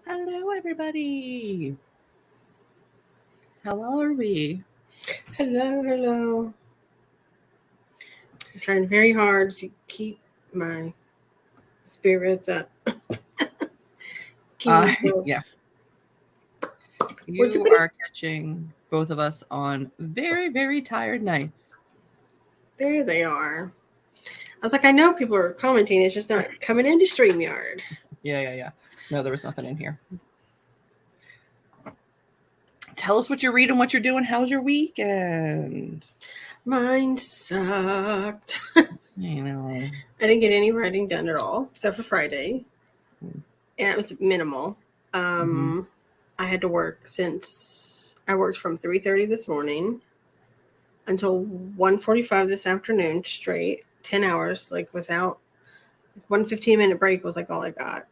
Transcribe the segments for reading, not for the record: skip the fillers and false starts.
Hello, everybody. How are we? Hello. I'm trying very hard to keep my spirits up. Yeah. You are catching both of us on very, very tired nights. There they are. I was like, I know people are commenting. It's just not coming into StreamYard. Yeah. No, there was nothing in here. Tell us what you're reading, what you're doing. How's your weekend? Mine sucked. I know. I didn't get any writing done at all, except for Friday. And it was minimal. I had to work since I worked from 3:30 this morning until 1:45 this afternoon straight, 10 hours, like without 1 15-minute break was like all I got.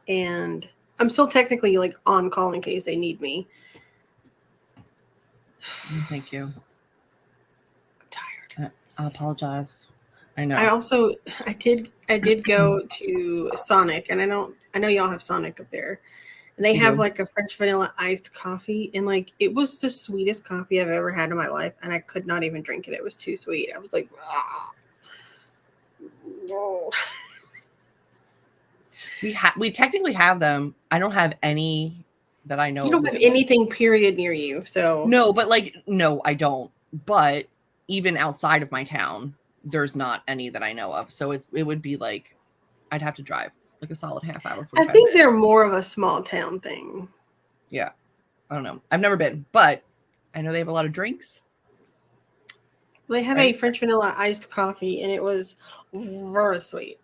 And I'm still technically like on call in case they need me. Thank you. I'm tired. I apologize. I know. I did go to Sonic, and I know y'all have Sonic up there. And they have like a French vanilla iced coffee, and like it was the sweetest coffee I've ever had in my life, and I could not even drink it. It was too sweet. I was like, no. We technically have them. I don't have any that I know. You don't have anything period near you, so no, but no, I don't. But even outside of my town, there's not any that I know of. So it would be like I'd have to drive like a solid half hour. I think they're more of a small town thing. Yeah, I don't know. I've never been, but I know they have a lot of drinks. They have a French vanilla iced coffee, and it was very sweet.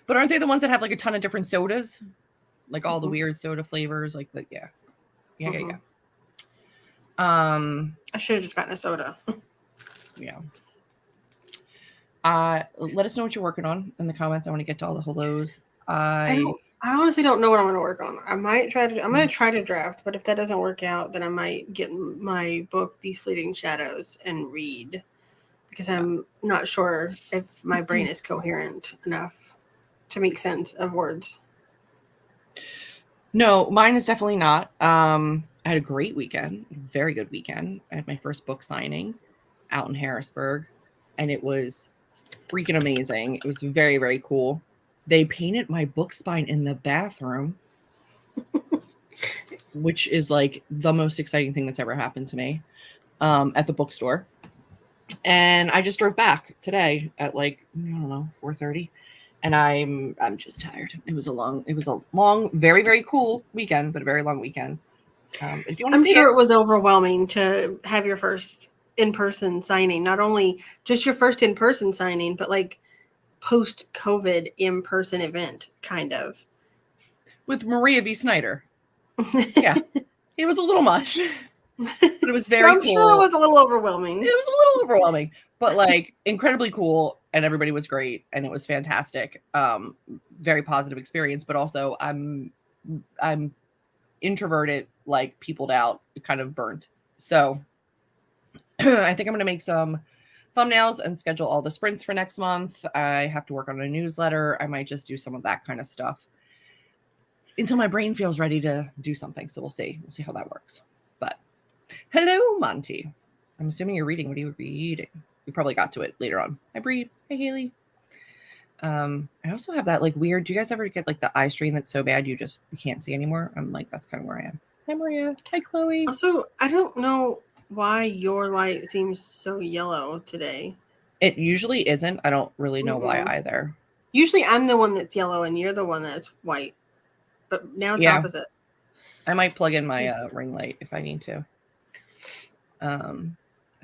But aren't they the ones that have like a ton of different sodas? Like all the weird soda flavors, like the yeah. I should have just gotten a soda. Yeah. Let us know what you're working on in the comments. I want to get to all the hellos. I honestly don't know what I'm going to work on. I'm going to try to draft, but if that doesn't work out, then I might get my book, These Fleeting Shadows, and read, because I'm not sure if my brain is coherent enough to make sense of words. No, mine is definitely not. I had a great weekend, very good weekend. I had my first book signing out in Harrisburg, and it was freaking amazing. It was very, very cool. They painted my book spine in the bathroom, which is like the most exciting thing that's ever happened to me at the bookstore. And I just drove back today at like, I don't know, 4:30. And I'm just tired. It was a long, very, very cool weekend, but a very long weekend. If you want to I'm sure it was overwhelming to have your first in-person signing. Not only just your first in-person signing, but like post-COVID in-person event, kind of. With Maria V. Snyder. Yeah. It was a little much. But it was very cool. I'm sure it was a little overwhelming. It was a little overwhelming, but like incredibly cool, and everybody was great, and it was fantastic. Very positive experience, but also I'm introverted, like peopled out, kind of burnt. So I think I'm gonna make some thumbnails and schedule all the sprints for next month. I have to work on a newsletter. I might just do some of that kind of stuff until my brain feels ready to do something. So we'll see how that works. But hello, Monty. I'm assuming you're reading. What are you reading? We probably got to it later on. Hi, Bree. Hey, Haley. I also have that like weird. Do you guys ever get like the eye strain that's so bad you can't see anymore? I'm like, that's kind of where I am. Hi, Maria. Hi, Chloe. Also, I don't know why your light seems so yellow today. It usually isn't. I don't really know why either. Usually I'm the one that's yellow and you're the one that's white. But now it's opposite. I might plug in my ring light if I need to.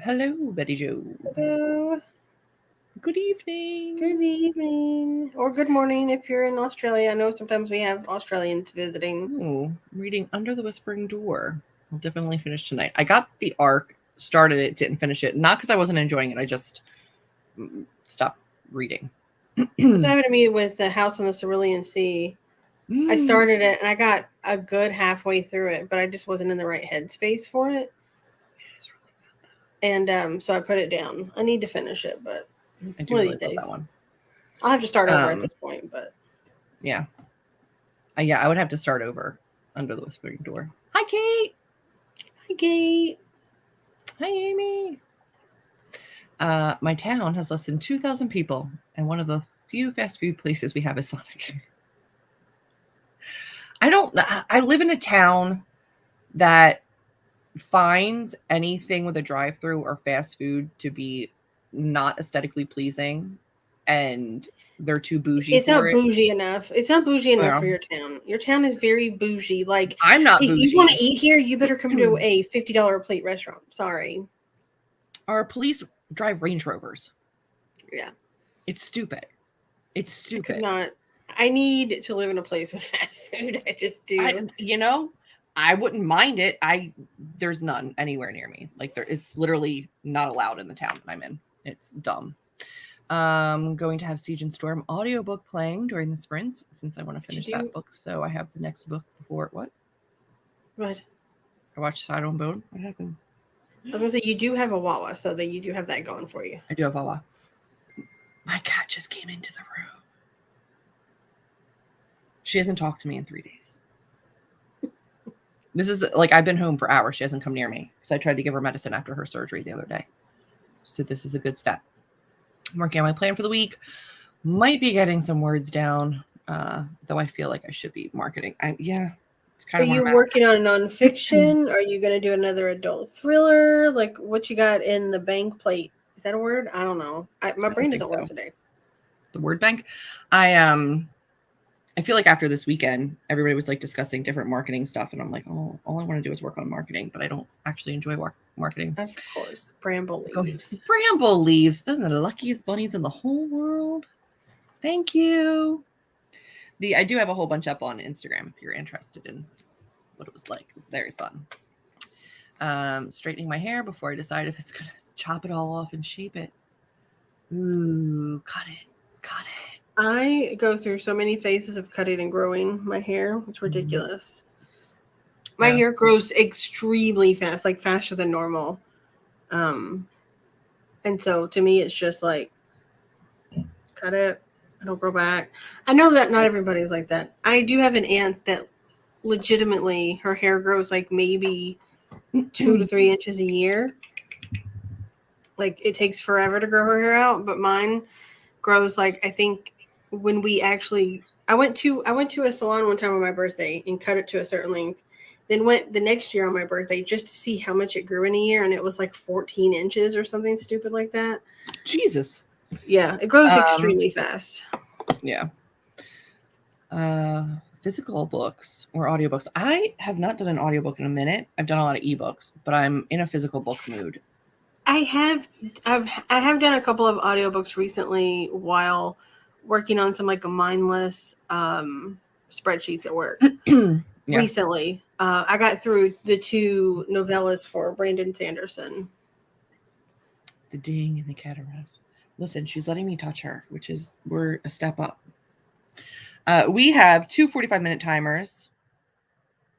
Hello, Betty Jo. Hello. Good evening. Good evening. Or good morning if you're in Australia. I know sometimes we have Australians visiting. Oh, reading Under the Whispering Door. I'll definitely finish tonight. I got the arc, started it, didn't finish it. Not because I wasn't enjoying it. I just stopped reading. What's happened to me with the House on the Cerulean Sea? I started it and I got a good halfway through it, but I just wasn't in the right headspace for it. And so I put it down. I need to finish it, but I do really love that one. I'll have to start over at this point, but yeah. I would have to start over Under the Whispering Door. Hi, Kate. Hi, Kate. Hi, Amy. My town has less than 2,000 people, and one of the few fast food places we have is Sonic. I live in a town that finds anything with a drive-through or fast food to be not aesthetically pleasing, and they're too bougie. It's not bougie enough. It's not bougie enough for your town. Your town is very bougie. Like, I'm not if bougie. you want to eat here, you better come to a $50 a plate restaurant. Sorry. Our police drive Range Rovers. Yeah. It's stupid. It's stupid. I need to live in a place with fast food. I just do. I wouldn't mind it. There's none anywhere near me. Like it's literally not allowed in the town that I'm in. It's dumb. Going to have Siege and Storm audiobook playing during the sprints since I want to finish that book. So I have the next book before what? What? I watched Shadow and Bone. What happened? I was gonna say you do have a Wawa, so that you do have that going for you. I do have Wawa. My cat just came into the room. She hasn't talked to me in 3 days. This is I've been home for hours. She hasn't come near me because I tried to give her medicine after her surgery the other day. So this is a good step. I'm working on my plan for the week. Might be getting some words down, though I feel like I should be marketing. It's kind of. Are you working on nonfiction? Are you going to do another adult thriller? Like what you got in the bank plate? Is that a word? I don't know. My brain doesn't work today. The word bank. I feel like after this weekend, everybody was discussing different marketing stuff. And I'm like, oh, all I want to do is work on marketing, but I don't actually enjoy marketing. Of course. Bramble leaves. Bramble leaves. Those are the luckiest bunnies in the whole world. Thank you. I do have a whole bunch up on Instagram if you're interested in what it was like. It's very fun. Straightening my hair before I decide if it's going to chop it all off and shape it. Ooh, cut it. I go through so many phases of cutting and growing my hair. It's ridiculous. My hair grows extremely fast, like faster than normal. And so to me, it's just like, cut it. It'll grow back. I know that not everybody's like that. I do have an aunt that legitimately her hair grows like maybe 2 to 3 inches a year. Like it takes forever to grow her hair out, but mine grows like, I think when I went to a salon one time on my birthday and cut it to a certain length, then went the next year on my birthday just to see how much it grew in a year, and it was like 14 inches or something stupid like that. Jesus. Yeah, it grows extremely fast. Yeah. Physical books or audiobooks. I have not done an audiobook in a minute. I've done a lot of ebooks, but I'm in a physical book mood. I have done a couple of audiobooks recently while working on some mindless spreadsheets at work. Recently, I got through the 2 novellas for Brandon Sanderson. The Ding and the Cataracts. Listen, she's letting me touch her, we're a step up. We have 2 45-minute timers.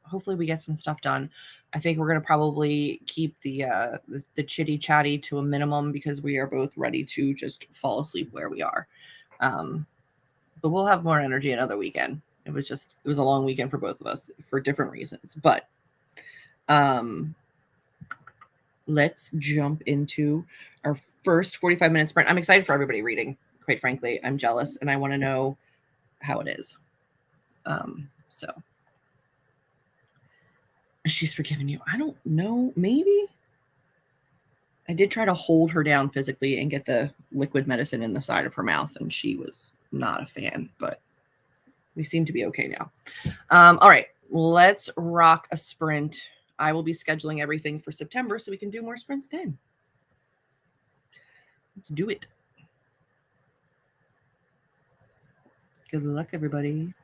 Hopefully we get some stuff done. I think we're going to probably keep the chitty chatty to a minimum because we are both ready to just fall asleep where we are. But we'll have more energy another weekend. It was a long weekend for both of us for different reasons. But let's jump into our first 45-minute sprint. I'm excited for everybody reading, quite frankly. I'm jealous and I want to know how it is. So she's forgiven you. I don't know. Maybe. I did try to hold her down physically and get the liquid medicine in the side of her mouth, and she was not a fan, but we seem to be okay now. All right, let's rock a sprint. I will be scheduling everything for September so we can do more sprints then. Let's do it. Good luck, everybody.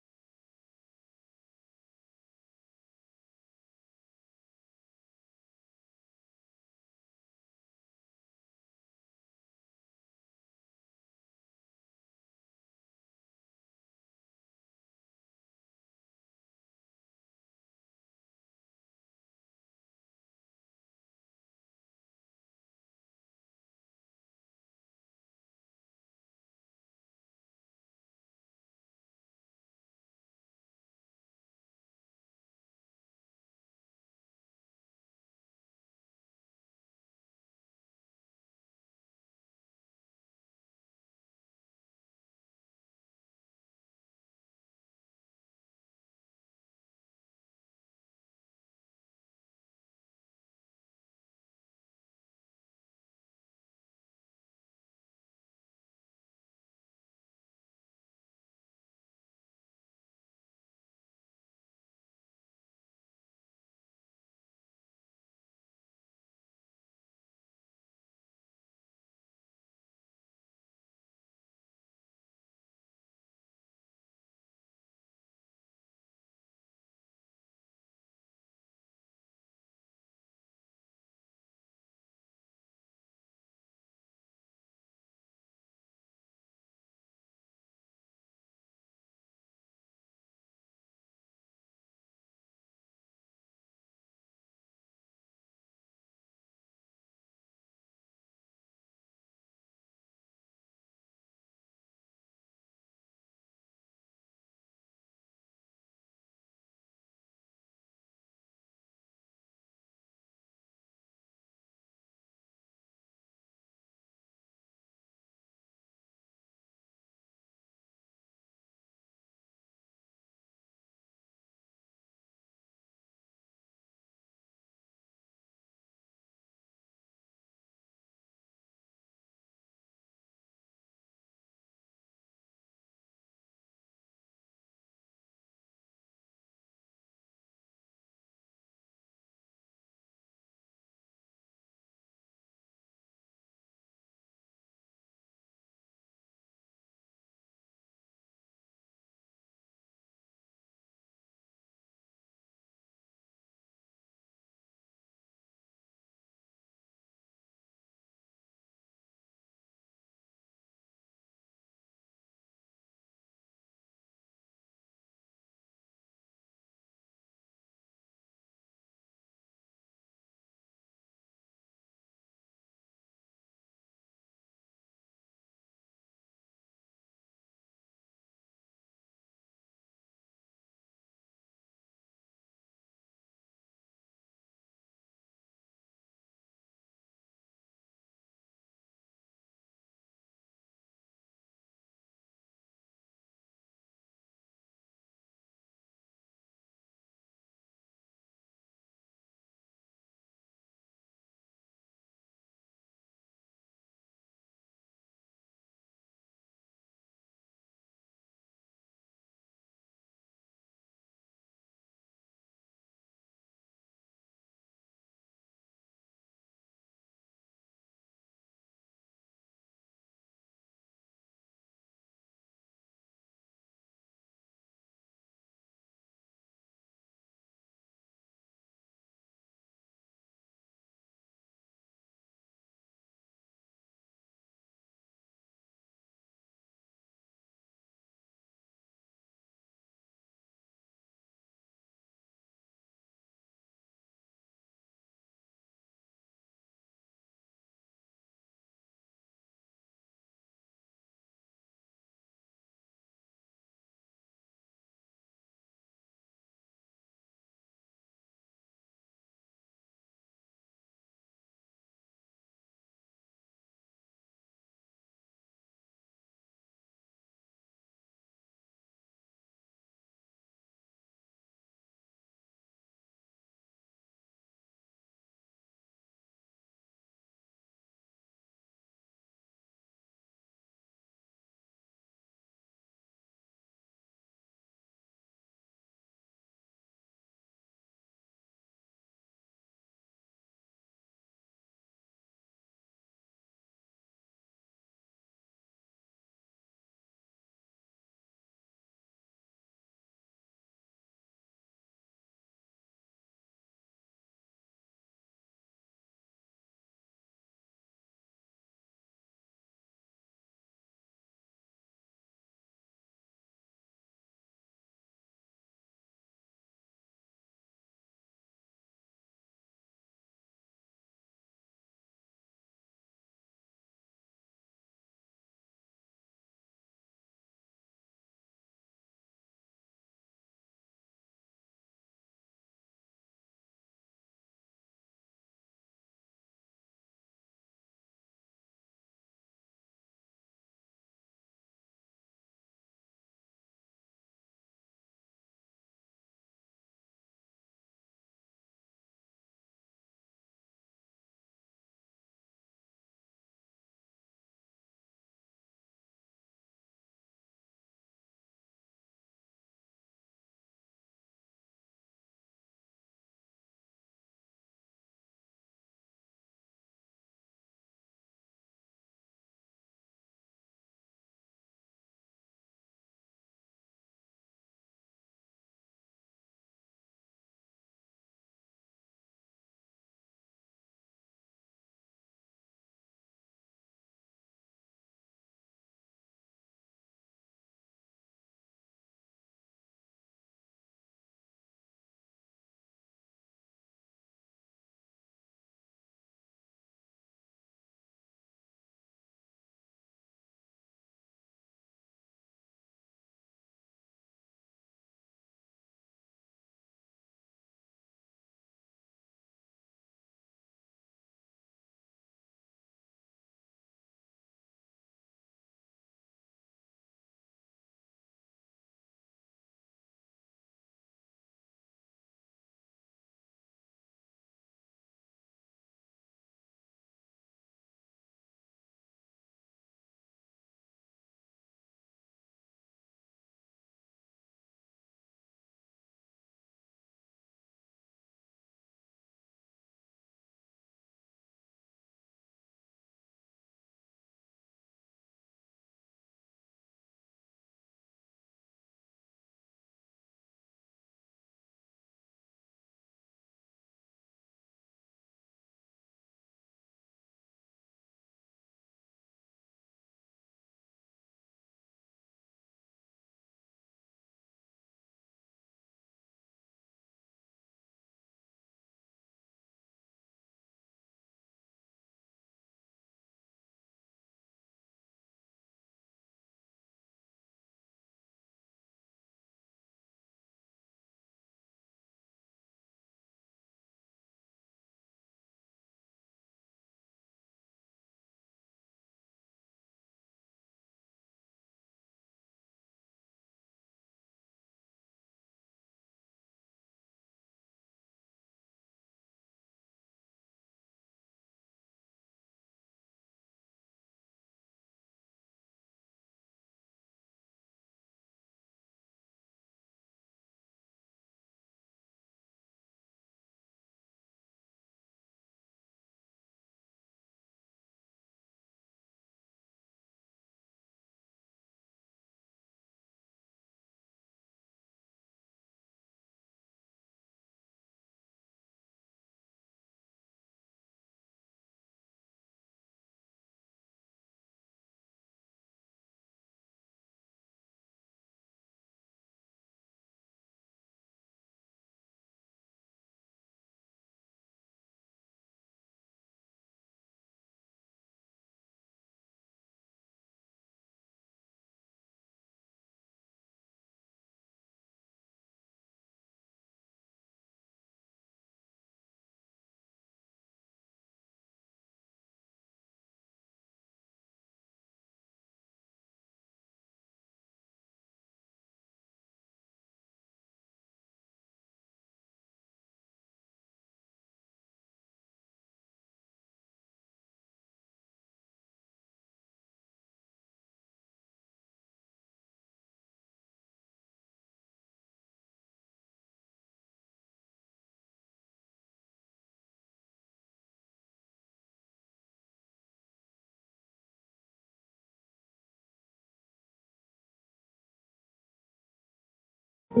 Hi.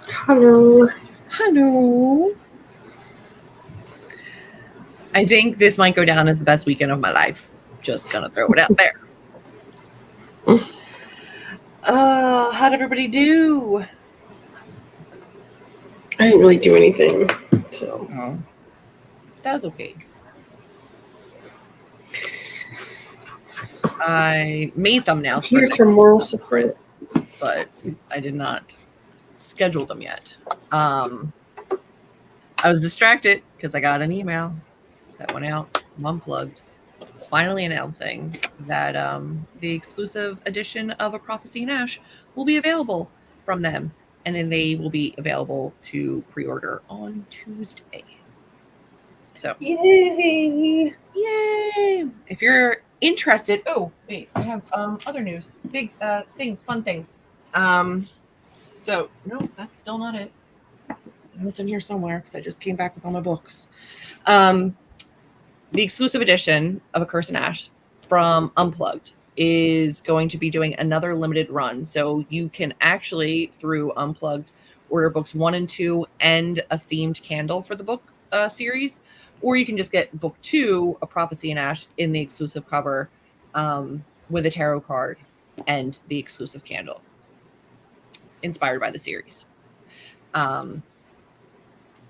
Hello. Hello. I think this might go down as the best weekend of my life. Just gonna throw it out there. How'd everybody do? I didn't really do anything, so. Oh, that was okay. I made thumbnails Here for moral support, but I did not schedule them yet. I was distracted because I got an email that went out, Unplugged, finally announcing that the exclusive edition of A Prophecy in Ash will be available from them, and then they will be available to pre-order on Tuesday. So yay! If you're interested, oh wait, I have other news, big things, fun things. So no, that's still not it. I know it's in here somewhere because I just came back with all my books. The exclusive edition of A Curse in Ash from Unplugged is going to be doing another limited run. So you can actually, through Unplugged, order books 1 and 2 and a themed candle for the book series. Or you can just get book 2, A Prophecy in Ash, in the exclusive cover with a tarot card and the exclusive candle inspired by the series. And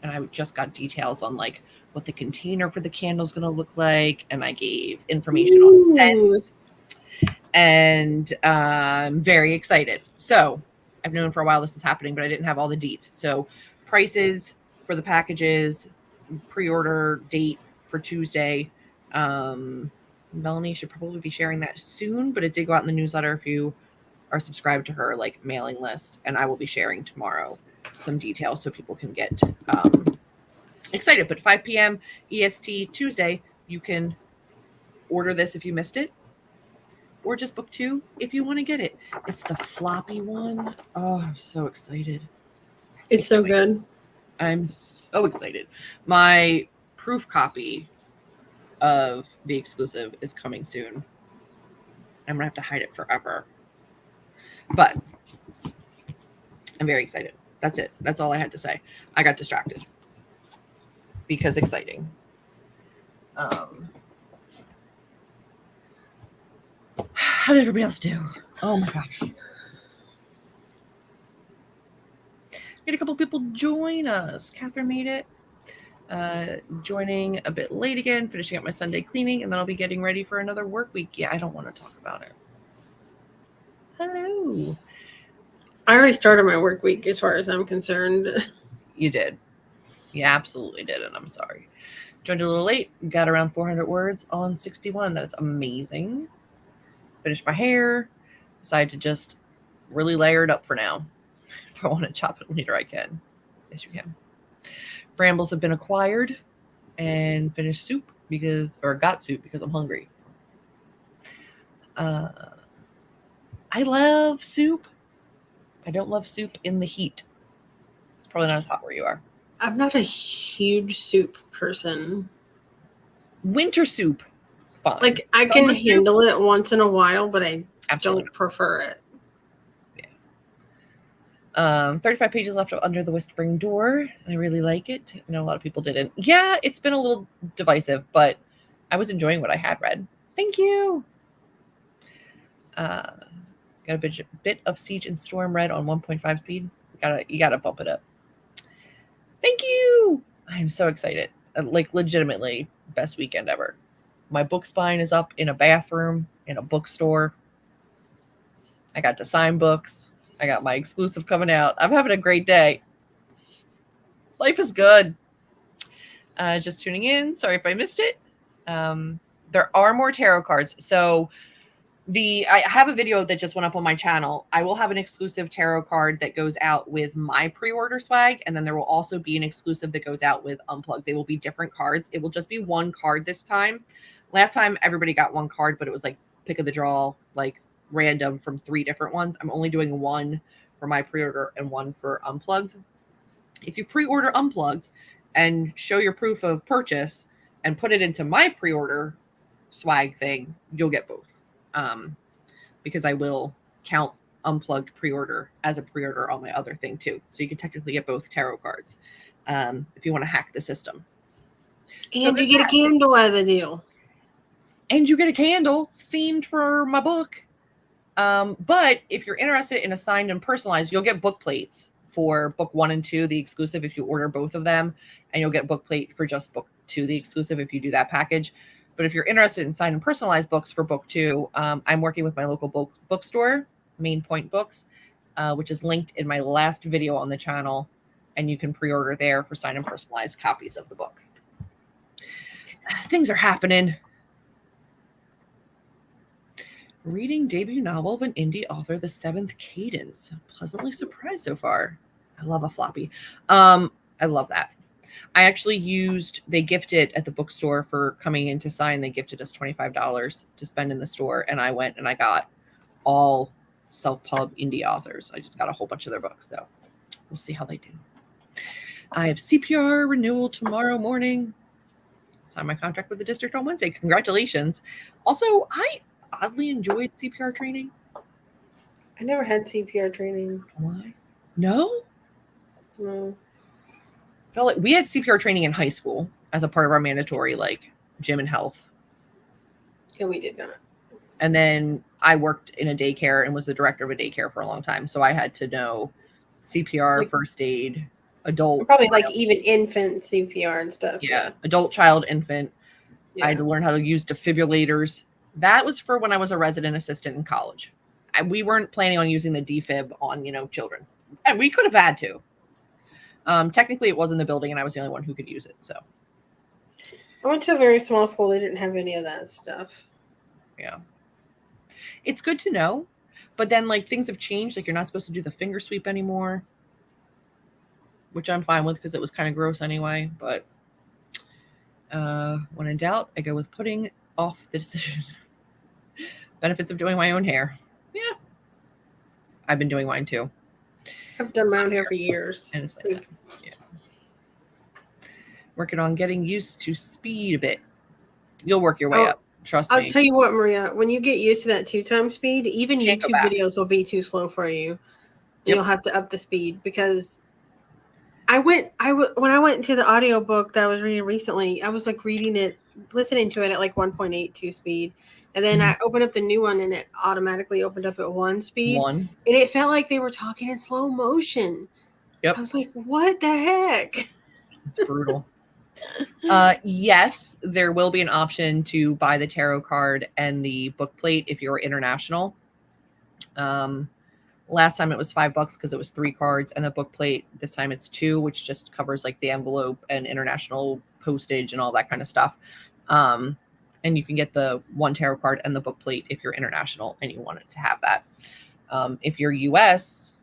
I just got details on like what the container for the candle is going to look like, and I gave information on scents, and I'm very excited. So I've known for a while this was happening, but I didn't have all the deets. So prices for the packages, pre-order date for Tuesday. Melanie should probably be sharing that soon, but it did go out in the newsletter if you are subscribed to her like mailing list, and I will be sharing tomorrow some details so people can get excited. But 5 p.m. EST Tuesday, you can order this if you missed it, or just book 2 if you want to get it. It's the floppy one. Oh, I'm so excited. It's so good. I'm so excited. My proof copy of the exclusive is coming soon. I'm gonna have to hide it forever, but I'm very excited. That's it. That's all I had to say. I got distracted because exciting. How did everybody else do? Oh my gosh. Get a couple people join us. Catherine made it. Joining a bit late again, finishing up my Sunday cleaning, and then I'll be getting ready for another work week. Yeah, I don't want to talk about it. Hello. I already started my work week as far as I'm concerned. You did. You absolutely did, and I'm sorry. Joined a little late. Got around 400 words on 61. That's amazing. Finished my hair. Decided to just really layer it up for now. If I want to chop it later, I can. Yes, you can. Brambles have been acquired, and finished soup got soup because I'm hungry. I love soup. I don't love soup in the heat. It's probably not as hot where you are. I'm not a huge soup person. Winter soup, fine. Like, I can handle it once in a while, but I don't prefer it. Yeah. 35 pages left of Under the Whispering Door. I really like it. I know a lot of people didn't. Yeah, it's been a little divisive, but I was enjoying what I had read. Thank you. Got a bit of Siege and Storm read on 1.5 speed. You gotta bump it up. Thank you. I'm so excited. Like, legitimately, best weekend ever. My book spine is up in a bathroom in a bookstore. I got to sign books. I got my exclusive coming out. I'm having a great day. Life is good. Just tuning in. Sorry if I missed it. There are more tarot cards. So I have a video that just went up on my channel. I will have an exclusive tarot card that goes out with my pre-order swag, and then there will also be an exclusive that goes out with Unplugged. They will be different cards. It will just be one card this time. Last time everybody got one card, but it was like pick of the draw, like random from 3 different ones. I'm only doing one for my pre-order and one for Unplugged. If you pre-order Unplugged and show your proof of purchase and put it into my pre-order swag thing, you'll get both. Because I will count Unplugged pre-order as a pre-order on my other thing too. So you can technically get both tarot cards if you want to hack the system. And so you get a candle out of the deal. And you get a candle themed for my book. But if you're interested in a signed and personalized, you'll get book plates for book 1 and 2, the exclusive, if you order both of them. And you'll get book plate for just book 2, the exclusive, if you do that package. But if you're interested in signed and personalized books for book 2, I'm working with my local bookstore, Main Point Books, which is linked in my last video on the channel. And you can pre-order there for signed and personalized copies of the book. Things are happening. Reading debut novel of an indie author, The Seventh Cadence. Pleasantly surprised so far. I love a floppy. I love that. I actually they gifted at the bookstore for coming in to sign. They gifted us $25 to spend in the store. And I went and I got all self-pub indie authors. I just got a whole bunch of their books. So we'll see how they do. I have CPR renewal tomorrow morning. Sign my contract with the district on Wednesday. Congratulations. Also, I oddly enjoyed CPR training. I never had CPR training. Why? No? No. Felt like we had CPR training in high school as a part of our mandatory gym and health. Yeah, we did not. And then I worked in a daycare and was the director of a daycare for a long time. So I had to know CPR, first aid, adult. Probably even infant CPR and stuff. Yeah. Adult, child, infant. Yeah. I had to learn how to use defibrillators. That was for when I was a resident assistant in college. We weren't planning on using the defib on, children. And we could have had to. Technically, it was in the building, and I was the only one who could use it. So, I went to a very small school. They didn't have any of that stuff. Yeah. It's good to know. But then, things have changed. You're not supposed to do the finger sweep anymore, which I'm fine with because it was kind of gross anyway. But when in doubt, I go with putting off the decision. Benefits of doing my own hair. Yeah. I've been doing mine too. I've done my own hair for years. And it's yeah. Working on getting used to speed a bit. You'll work your way up. Trust me. I'll tell you what, Maria, when you get used to that 2x speed, even YouTube videos will be too slow for you. And you'll have to up the speed because when I went into the audiobook that I was reading recently, I was listening to it at 1.82 speed. And then I opened up the new one and it automatically opened up at 1 speed. And it felt like they were talking in slow motion. Yep. I was like, what the heck? It's brutal. Yes, there will be an option to buy the tarot card and the book plate if you're international. Last time it was $5 because it was 3 cards, and the book plate this time it's 2, which just covers the envelope and international postage and all that kind of stuff. And you can get the 1 tarot card and the book plate if you're international and you wanted to have that. If you're US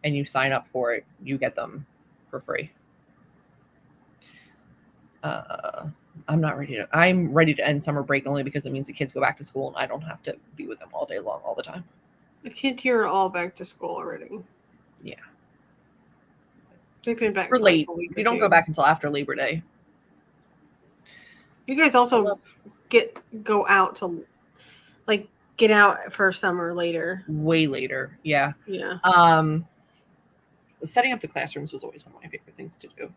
and you sign up for it, you get them for free. I'm ready to end summer break only because it means the kids go back to school and I don't have to be with them all day long, all the time. The kids here are all back to school already. Yeah. They've been back for late. We don't go back until after Labor Day. You guys also go out to get out for summer later. Way later. Yeah. Yeah. Setting up the classrooms was always one of my favorite things to do.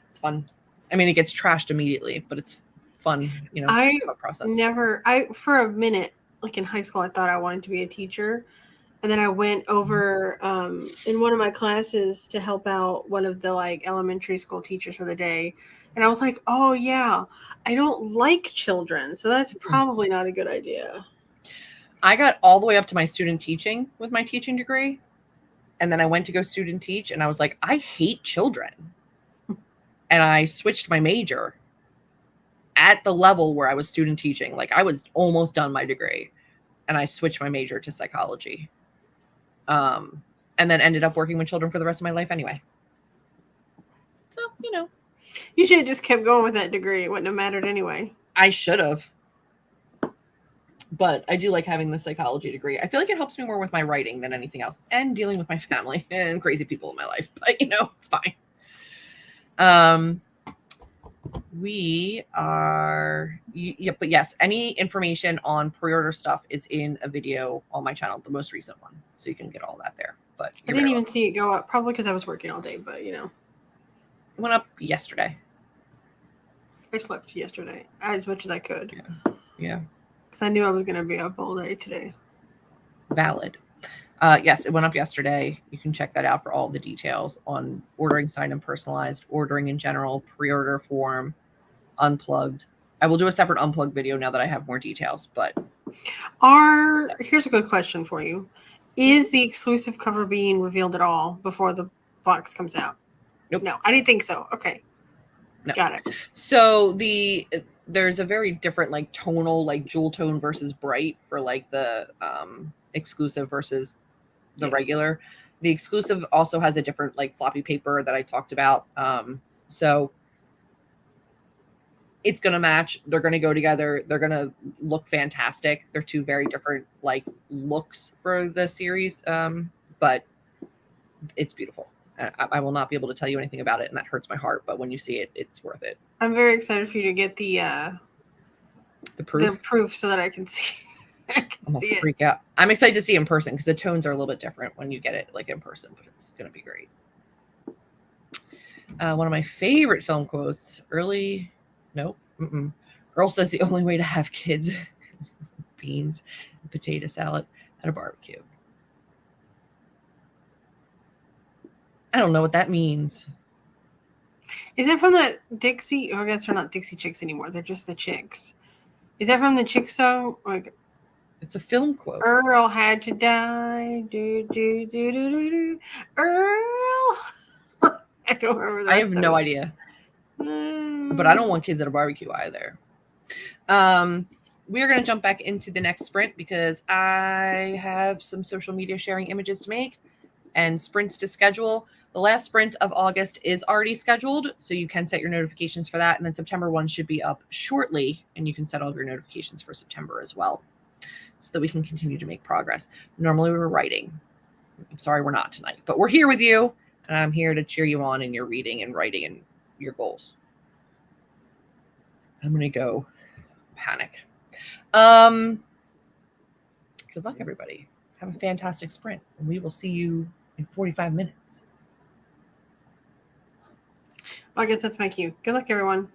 It's fun. I mean, it gets trashed immediately, but it's fun, process. For a minute, in high school, I thought I wanted to be a teacher. And then I went over in one of my classes to help out one of the elementary school teachers for the day. And I was like, oh, yeah, I don't like children. So that's probably not a good idea. I got all the way up to my student teaching with my teaching degree. And then I went to go student teach. And I was like, I hate children. And I switched my major at the level where I was student teaching. I was almost done my degree. And I switched my major to psychology. And then ended up working with children for the rest of my life anyway. So, You should have just kept going with that degree. It wouldn't have mattered anyway. I should have. But I do like having the psychology degree. I feel like it helps me more with my writing than anything else, and dealing with my family and crazy people in my life. But you know, it's fine. We are, yeah, but yes, any information on pre-order stuff is in a video on my channel, the most recent one, so you can get all that there. But I didn't even see it go up, probably because I was working all day. But you know, it went up yesterday. I slept yesterday as much as I could. Yeah. Because I knew I was going to be up all day today. Valid. Yes, it went up yesterday. You can check that out for all the details on ordering signed and personalized, ordering in general, pre-order form, unplugged. I will do a separate unplugged video now that I have more details, but here's a good question for you. Is the exclusive cover being revealed at all before the box comes out? Nope. No, I didn't think so. Okay. No. Got it. So there's a very different like tonal, like jewel tone versus bright for like the exclusive versus the regular. The exclusive also has a different like floppy paper that I talked about. So it's going to match. They're going to go together. They're going to look fantastic. They're two very different like looks for the series. But it's beautiful. I will not be able to tell you anything about it, and that hurts my heart. But when you see it, it's worth it. I'm very excited for you to get the proof so that I can see. I'm gonna freak out. I'm excited to see it in person because the tones are a little bit different when you get it like in person, but it's gonna be great. One of my favorite film quotes, Earl says the only way to have kids is beans and potato salad at a barbecue. I don't know what that means. Is it from the Dixie? Oh, I guess they're not Dixie Chicks anymore. They're just the Chicks. Is that from the Chick song? Like, it's a film quote. Earl had to die. Do, do, do, do, do, do. Earl. I don't remember that. I have no idea. But I don't want kids at a barbecue either. We are going to jump back into the next sprint because I have some social media sharing images to make and sprints to schedule. The last sprint of August is already scheduled, so you can set your notifications for that. And then September 1 should be up shortly, and you can set all of your notifications for September as well so that we can continue to make progress. Normally we're writing. I'm sorry we're not tonight, but we're here with you, and I'm here to cheer you on in your reading and writing and your goals. I'm going to go panic. Good luck, everybody. Have a fantastic sprint, and we will see you in 45 minutes. Well, I guess that's my cue. Good luck, everyone.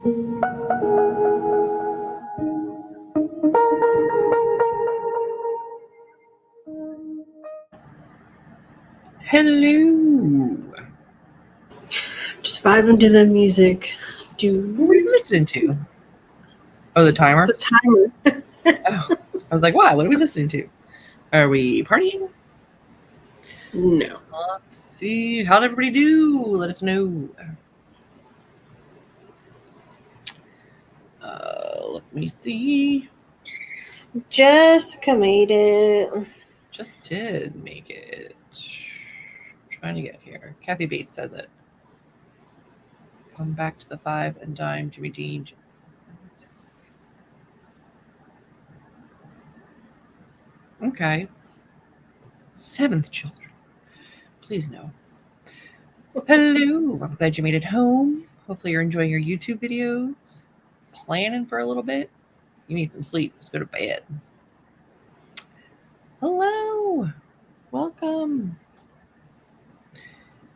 Hello. Just vibing to the music. What are you listening to? Oh, the timer? The timer. Oh, I was like, wow, what are we listening to? Are we partying? No. Let's see. How'd everybody do? Let us know. Let me see. Jessica made it. Just did make it. Trying to get here. Kathy Bates says it. Come back to the 5 and dime, Jimmy Dean. Okay. 7th children. Please no. Hello. I'm glad you made it home. Hopefully you're enjoying your YouTube videos. Planning for a little bit. You need some sleep. Let's go to bed. Hello. Welcome.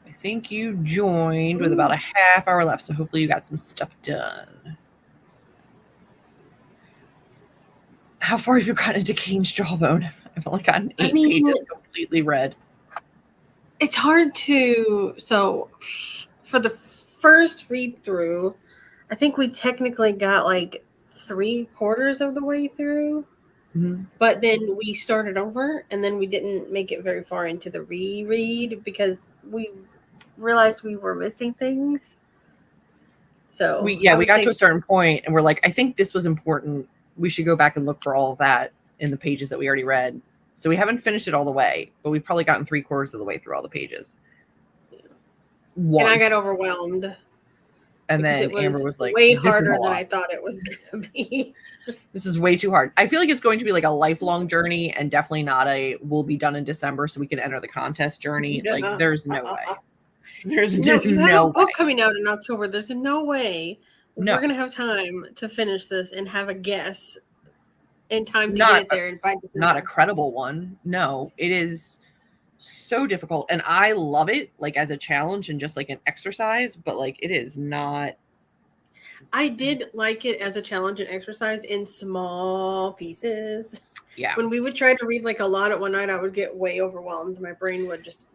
I think you joined with about a half hour left, so hopefully you got some stuff done. How far have you gotten into Kane's Jawbone? I've only gotten 8 pages completely read. It's hard to... So, for the first read through, I think we technically got like 3/4 of the way through. Mm-hmm. But then we started over, and then we didn't make it very far into the reread because we realized we were missing things. So we got to a certain point and we're like, I think this was important. We should go back and look for all of that in the pages that we already read. So we haven't finished it all the way, but we've probably gotten 3/4 of the way through all the pages. Once. And I got overwhelmed. And then Amber was like, way harder than I thought it was going to be. This is way too hard. I feel like it's going to be like a lifelong journey and definitely not a we'll be done in December so we can enter the contest journey. Like, there's no way. There's no way. You have a book coming out in October. There's no way we're going to have time to finish this and have a guess in time to get it there. And by December. Not a credible one. No, it is so difficult. And I love it like as a challenge and just like an exercise, but like it is not. I did like it as a challenge and exercise in small pieces. Yeah. When we would try to read like a lot at one night, I would get way overwhelmed. My brain would just...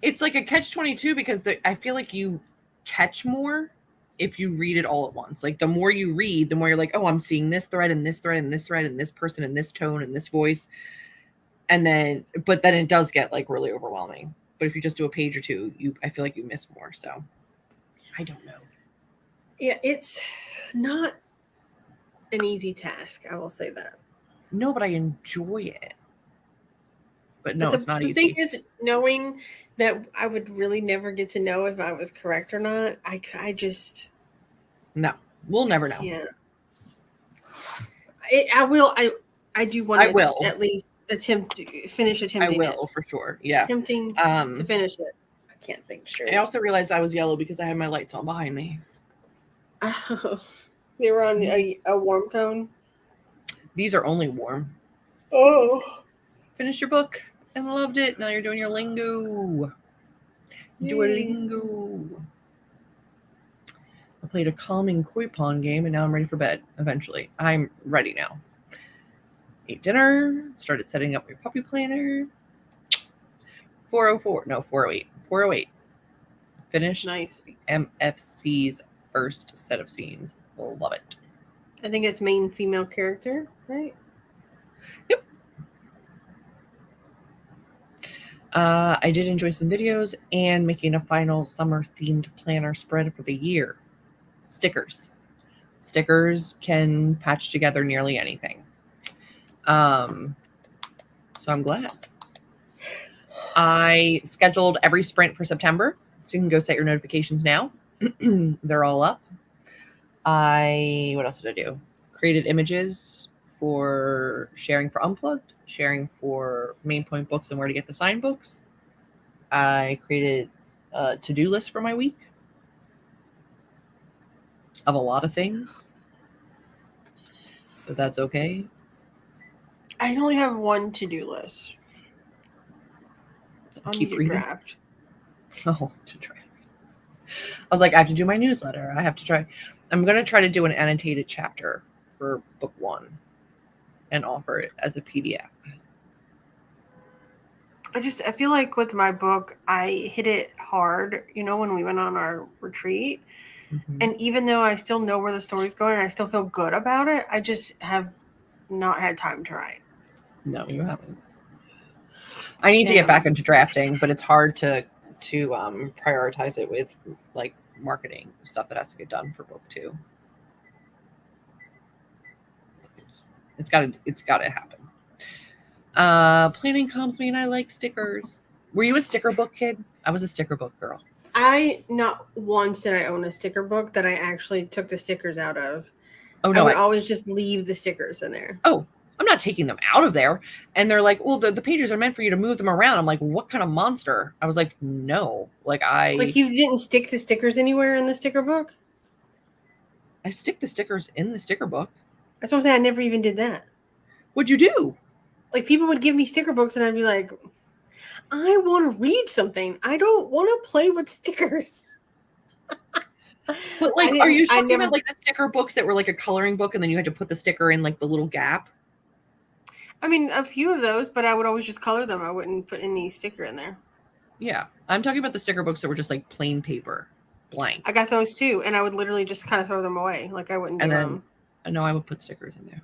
It's like a catch-22 because I feel like you catch more if you read it all at once. Like the more you read, the more you're like, oh, I'm seeing this thread and this thread and this thread and this person and this tone and this voice. And then, but then it does get like really overwhelming. But if you just do a page or two, I feel like you miss more. So I don't know. Yeah, it's not an easy task. I will say that. No, but I enjoy it. But no, it's not easy. The thing is, knowing that I would really never get to know if I was correct or not, I just... No, we'll never know. Yeah. I will. I do want to at least attempt to finish attempting I will, for sure. Yeah. Attempting to finish it. I can't think straight. I also realized I was yellow because I had my lights on behind me. Oh, they were on a warm tone? These are only warm. Oh. Finished your book and loved it. Now you're doing your lingo. Duolingo. I played a calming koi pond game and now I'm ready for bed. Eventually. I'm ready now. Ate dinner. Started setting up your puppy planner. 408. 408. Finished. Nice. MFC's first set of scenes. Love it. I think it's main female character, right? Yep. I did enjoy some videos and making a final summer themed planner spread for the year. Stickers. Stickers can patch together nearly anything. So I'm glad. I scheduled every sprint for September, so you can go set your notifications now. They're all up. What else did I do? Created images for sharing for Unplugged, sharing for Main Point Books and where to get the signed books. I created a to-do list for my week of a lot of things, but that's okay. I only have one to-do list. Keep reading. Draft. Oh, to draft. I was like, I have to do my newsletter. I have to try. I'm going to try to do an annotated chapter for book 1 and offer it as a PDF. I feel like with my book, I hit it hard, when we went on our retreat. Mm-hmm. And even though I still know where the story's going and I still feel good about it, I just have not had time to write. No, you haven't. I need to get back into drafting, but it's hard to prioritize it with like marketing stuff that has to get done for book 2. It's got to happen. Planning comes mean I like stickers. Were you a sticker book kid? I was a sticker book girl. Not once did I own a sticker book that I actually took the stickers out of. Oh no, I would always just leave the stickers in there. Oh, I'm not taking them out of there. And they're like, well, the pages are meant for you to move them around. I'm like, what kind of monster? I was like, no. Like you didn't stick the stickers anywhere in the sticker book? I stick the stickers in the sticker book. That's what I'm saying. I never even did that. What'd you do? Like, people would give me sticker books and I'd be like, I want to read something. I don't want to play with stickers. But like, are you talking about like the sticker books that were like a coloring book and then you had to put the sticker in like the little gap? I mean, a few of those, but I would always just color them. I wouldn't put any sticker in there. Yeah. I'm talking about the sticker books that were just like plain paper, blank. I got those too. And I would literally just kind of throw them away. Like, I wouldn't do them. No, I would put stickers in there.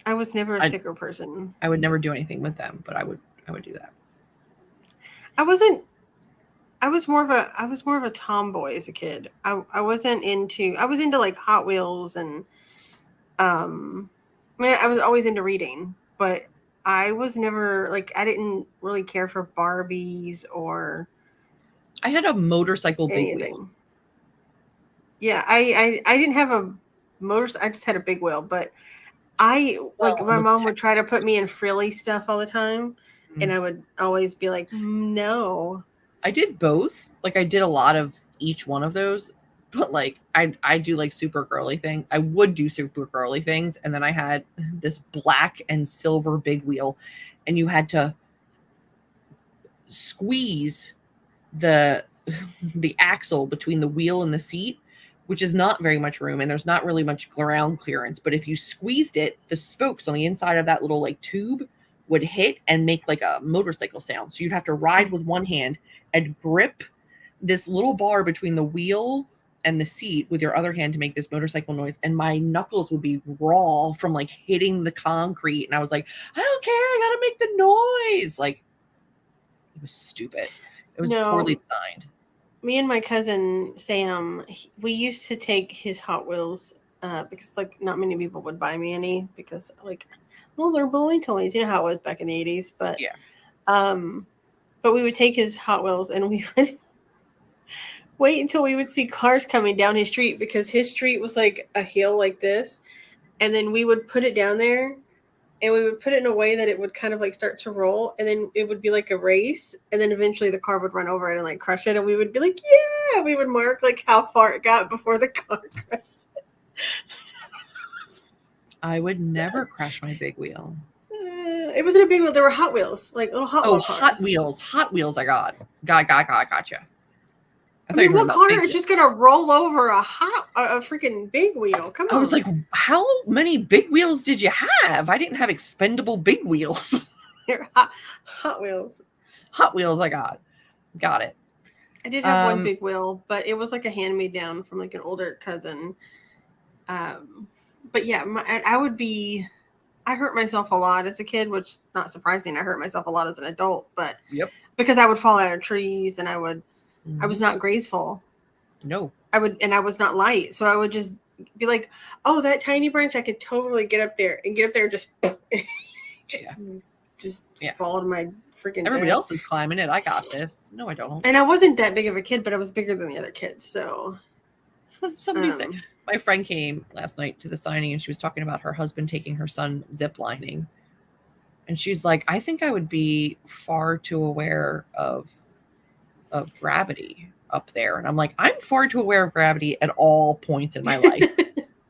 I was never a sticker person. I would never do anything with them, but I would do that. I was more of a tomboy as a kid. I was into like Hot Wheels and I was always into reading, but I was never like, I didn't really care for Barbies or I had a motorcycle big wheel. Yeah, I didn't have a motorcycle. I just had a big wheel, but my mom would try to put me in frilly stuff all the time. Mm-hmm. And I would always be like, no. I did both. Like, I did a lot of each one of those, but like I do like super girly thing. I would do super girly things. And then I had this black and silver big wheel and you had to squeeze the axle between the wheel and the seat, which is not very much room and there's not really much ground clearance. But if you squeezed it, the spokes on the inside of that little like tube would hit and make like a motorcycle sound. So you'd have to ride with one hand and grip this little bar between the wheel and the seat with your other hand to make this motorcycle noise. And my knuckles would be raw from like hitting the concrete. And I was like, I don't care. I got to make the noise. Like, it was stupid. It was poorly designed. Me and my cousin Sam, we used to take his Hot Wheels because like not many people would buy me any because like those are boy toys. You know how it was back in the 80s. But yeah. But we would take his Hot Wheels and we would wait until we would see cars coming down his street because his street was like a hill like this. And then we would put it down there and we would put it in a way that it would kind of like start to roll. And then it would be like a race. And then eventually the car would run over it and like crush it. And we would be like, yeah, we would mark like how far it got before the car crushed it. I would never crash my big wheel. It wasn't a big wheel. There were Hot Wheels, like little Hot Wheels. Hot Wheels. Hot Wheels. I gotcha. I mean, what car is just gonna roll over a freaking big wheel? Come on. I was like, how many big wheels did you have? I didn't have expendable big wheels. Hot Wheels. Hot Wheels. I got it. I did have one big wheel, but it was like a hand-me-down from like an older cousin. But yeah, I hurt myself a lot as a kid, which not surprising. I hurt myself a lot as an adult, but because I would fall out of trees and I was not graceful. No. I was not light. So I would just be like, oh, that tiny branch, I could totally get up there and just fall to my freaking Everybody else is climbing it. I got this. No, I don't. And I wasn't that big of a kid, but I was bigger than the other kids. So what did somebody say? My friend came last night to the signing and she was talking about her husband taking her son zip lining. And she's like, I think I would be far too aware of gravity up there. And I'm like, I'm far too aware of gravity at all points in my life.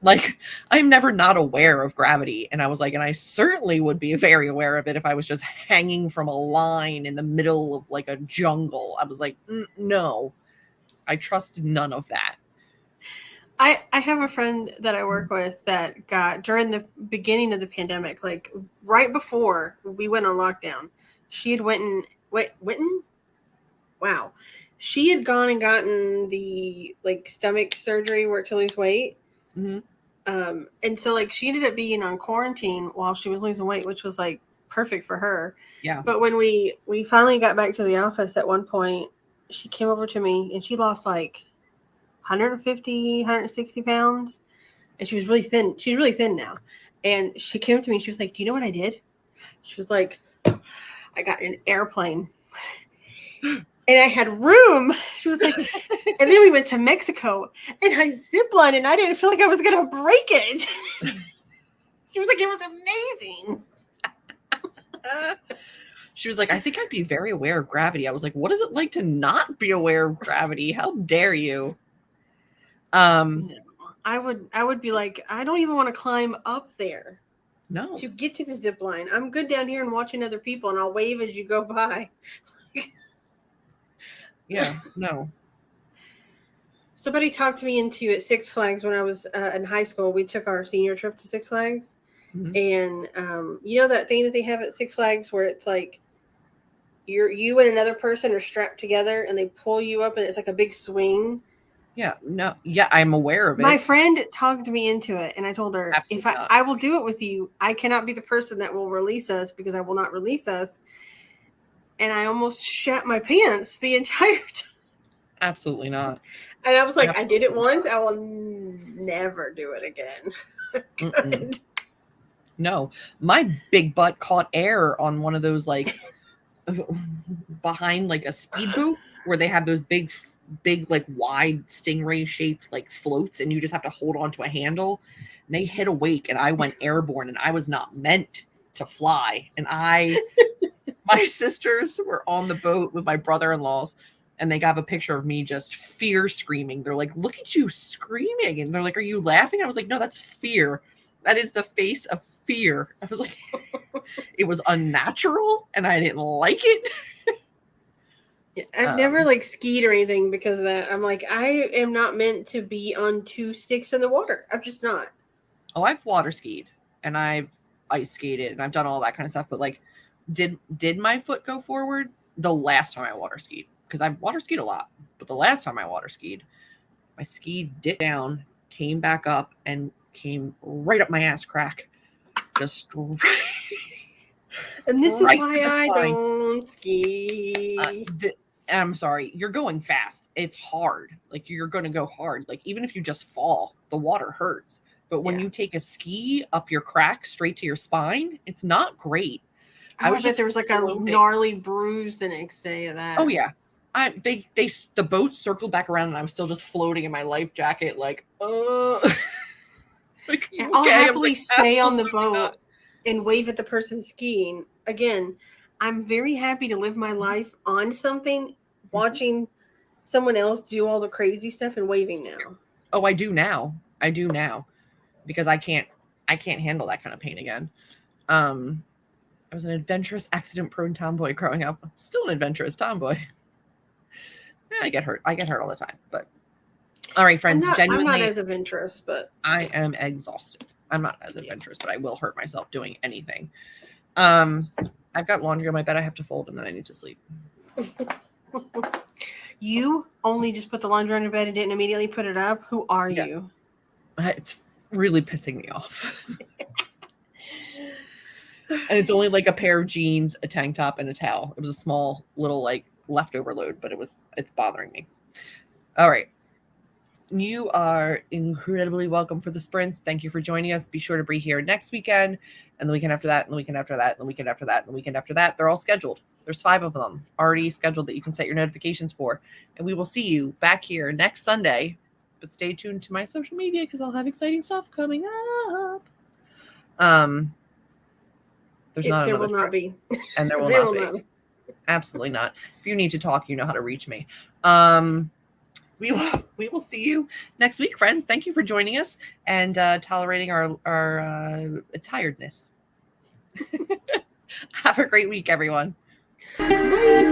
Like, I'm never not aware of gravity. And I was like, and I certainly would be very aware of it if I was just hanging from a line in the middle of like a jungle. I was like, no, I trust none of that. I have a friend that I work with that got during the beginning of the pandemic, like right before we went on lockdown. She had wow. She had gone and gotten the like stomach surgery where to lose weight. Mm-hmm. And so like she ended up being on quarantine while she was losing weight, which was like perfect for her. Yeah. But when we finally got back to the office at one point, she came over to me and she lost like 150, 160 pounds. And she was really thin. She's really thin now. And she came up to me and she was like, "Do you know what I did?" She was like, "I got an airplane. And I had room." She was like, and then we went to Mexico and I ziplined and I didn't feel like I was going to break it. She was like, "It was amazing." She was like, "I think I'd be very aware of gravity." I was like, "What is it like to not be aware of gravity? How dare you?" No, I would be like, I don't even want to climb up there. No. To get to the zip line. I'm good down here and watching other people and I'll wave as you go by. Yeah, no. Somebody talked me into at Six Flags when I was in high school. We took our senior trip to Six Flags. Mm-hmm. And you know that thing that they have at Six Flags where it's like you and another person are strapped together and they pull you up and it's like a big swing. Yeah, no. Yeah, I'm aware of it. My friend talked me into it and I told her, absolutely, if I will do it with you, I cannot be the person that will release us because I will not release us. And I almost shat my pants the entire time. Absolutely not. And I was like, absolutely. I did it once. I will never do it again. No, my big butt caught air on one of those like behind like a speed boot where they have those big like wide stingray shaped like floats and you just have to hold on to a handle. And they hit a wake and I went airborne and I was not meant to fly. And my sisters were on the boat with my brother-in-laws and they got a picture of me just fear screaming. They're like, "Look at you screaming." And they're like, "Are you laughing?" I was like, "No, that's fear. That is the face of fear." I was like, it was unnatural and I didn't like it. Yeah, I've never like skied or anything because of that. I'm like, I am not meant to be on two sticks in the water. I'm just not. Oh, I've water skied and I've ice skated and I've done all that kind of stuff. But like, did my foot go forward the last time I water skied? Because I've water skied a lot, but the last time I water skied, my ski dipped down, came back up, and came right up my ass crack. Just and this is why I don't ski. And I'm sorry, you're going fast. It's hard. Like you're going to go hard. Like even if you just fall, the water hurts. But when you take a ski up your crack straight to your spine, it's not great. I was just there was like a gnarly bruise the next day of that. Oh yeah. The boat circled back around and I'm still just floating in my life jacket like like, I'll happily stay on the boat and wave at the person skiing. Again, I'm very happy to live my life on something, watching someone else do all the crazy stuff and waving now. Oh, I do now. Because I can't handle that kind of pain again. I was an adventurous, accident-prone tomboy growing up. I'm still an adventurous tomboy. Yeah, I get hurt. I get hurt all the time. But all right, friends. I'm not as adventurous, but I am exhausted. I'm not as adventurous, but I will hurt myself doing anything. I've got laundry on my bed I have to fold, and then I need to sleep. You only just put the laundry on your bed and didn't immediately put it up? Who are you? It's really pissing me off. And it's only like a pair of jeans, a tank top, and a towel. It was a small little like leftover load, but it's bothering me. All right. You are incredibly welcome for the sprints. Thank you for joining us. Be sure to be here next weekend and the weekend after that, and the weekend after that, and the weekend after that, and the weekend after that. They're all scheduled. There's 5 of them already scheduled that you can set your notifications for. And we will see you back here next Sunday. But stay tuned to my social media because I'll have exciting stuff coming up. There will not be. And there will not be. Absolutely not. If you need to talk, you know how to reach me. We will see you next week, friends. Thank you for joining us and tolerating our tiredness. Have a great week, everyone. Bye.